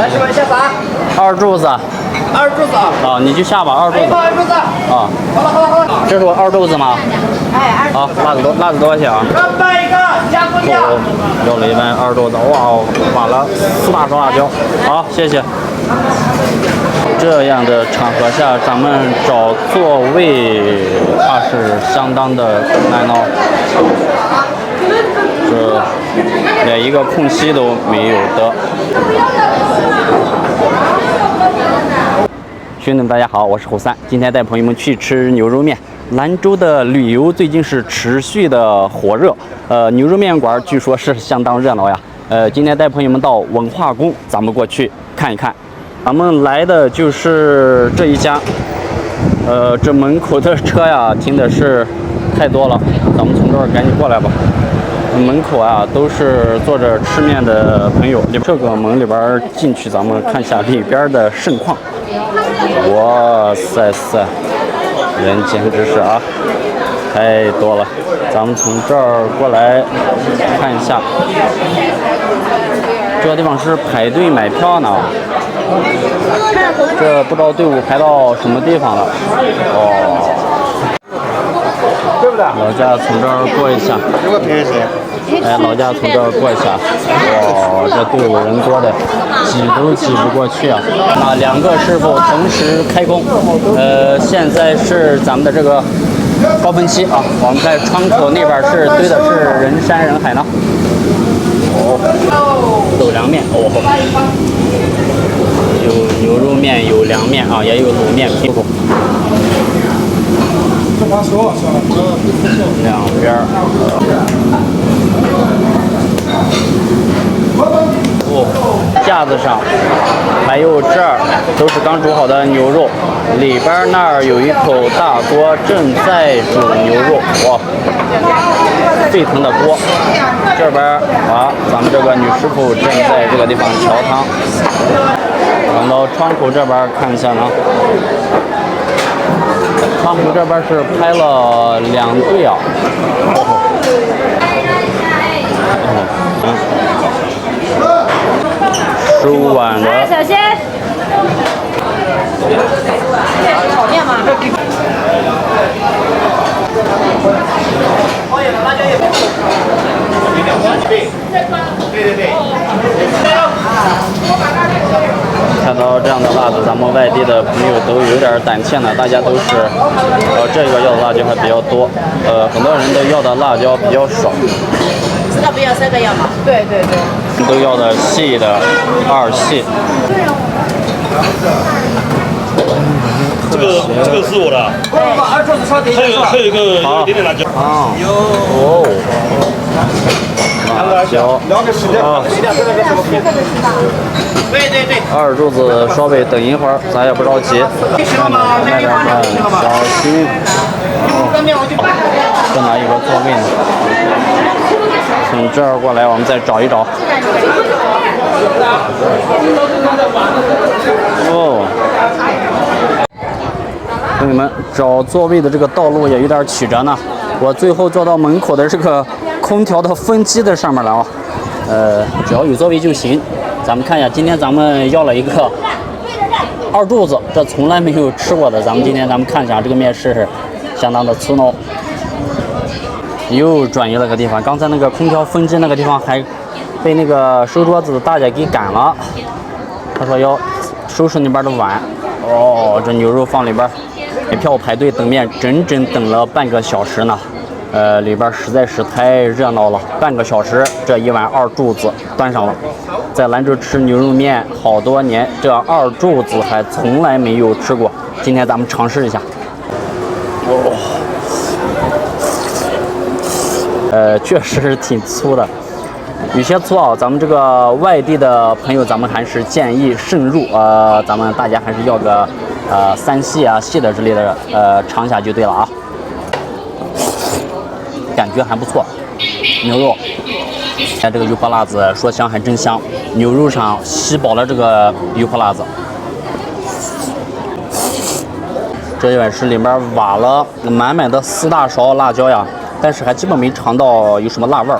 30块下啥？二柱子。二柱子啊。啊，你就下吧，二柱子。二柱子。啊。好了好了好了。这是我二柱子吗？哎，好，辣子多少钱啊？200一个，加工价。要了一碗二柱子，哇哦，挖了4大勺辣椒。好，谢谢。这样的场合下，咱们找座位怕是相当的难哦。这连一个空隙都没有的。兄弟们，大家好，我是侯三，今天带朋友们去吃牛肉面。兰州的旅游最近是持续的火热，牛肉面馆据说是相当热闹呀。今天带朋友们到文化宫，咱们过去看一看。咱们来的就是这一家，这门口的车呀停的是太多了，咱们从这儿赶紧过来吧。门口啊都是坐着吃面的朋友，这个门里边进去，咱们看一下里边的盛况。哇塞塞，人简直是啊，太多了。咱们从这儿过来看一下，这个地方是排队买票呢。这不知道队伍排到什么地方了。哦，对不对？老家从这儿过一下。这个便宜谁？哎，老家从这儿过一下。哇，这队伍人多的，挤都挤不过去啊！啊，2个师傅同时开工。现在是咱们的这个高峰期啊，我们在窗口那边是堆的是人山人海呢。哦，豆凉面哦，有牛肉面，有凉面啊，也有卤面皮。两边架子上还有这儿都是刚煮好的牛肉，里边那儿有一口大锅正在煮牛肉，哇，沸腾的锅。这边啊，咱们这个女师傅正在这个地方调汤。转到窗口这边看一下呢。窗口这边是拍了2队啊。15碗的。小鲜。炒面吗？看到这样的辣子，咱们外地的朋友都有点胆怯了，大家都是，这个要的辣椒还比较多，很多人都要的辣椒比较少。知道不要3个要吗？对对对。都要的细的2细。这个是我的。还有一个有一点点辣椒。啊。哦。辣椒。啊。对。二柱子稍微等一会儿，咱也不着急。那边看，小心。这哪有个座位呢？从这儿过来，我们再找一找。哦，朋友们，找座位的这个道路也有点曲折呢。我最后坐到门口的这个空调的风机的上面了啊。只要有座位就行。咱们看一下，今天咱们要了一个二柱子，这从来没有吃过的。咱们看一下，这个面是相当的粗呢。又转移了个地方，刚才那个空调风机那个地方还被那个收桌子的大姐给赶了。她说要收拾那边的碗。哦，这牛肉放里边，买票排队等面，整整等了半个小时呢。里边实在是太热闹了，半个小时，这一碗二柱子端上了。在兰州吃牛肉面好多年，这二柱子还从来没有吃过，今天咱们尝试一下。确实挺粗的，有些粗啊。咱们这个外地的朋友，咱们还是建议慎入。咱们大家还是要个3细啊、细的之类的，尝一下就对了啊。感觉还不错，牛肉，看这个油泼辣子，说香还真香，牛肉上吸饱了这个油泼辣子。这一碗是里面挖了满满的4大勺辣椒呀。但是还基本没尝到有什么辣味儿，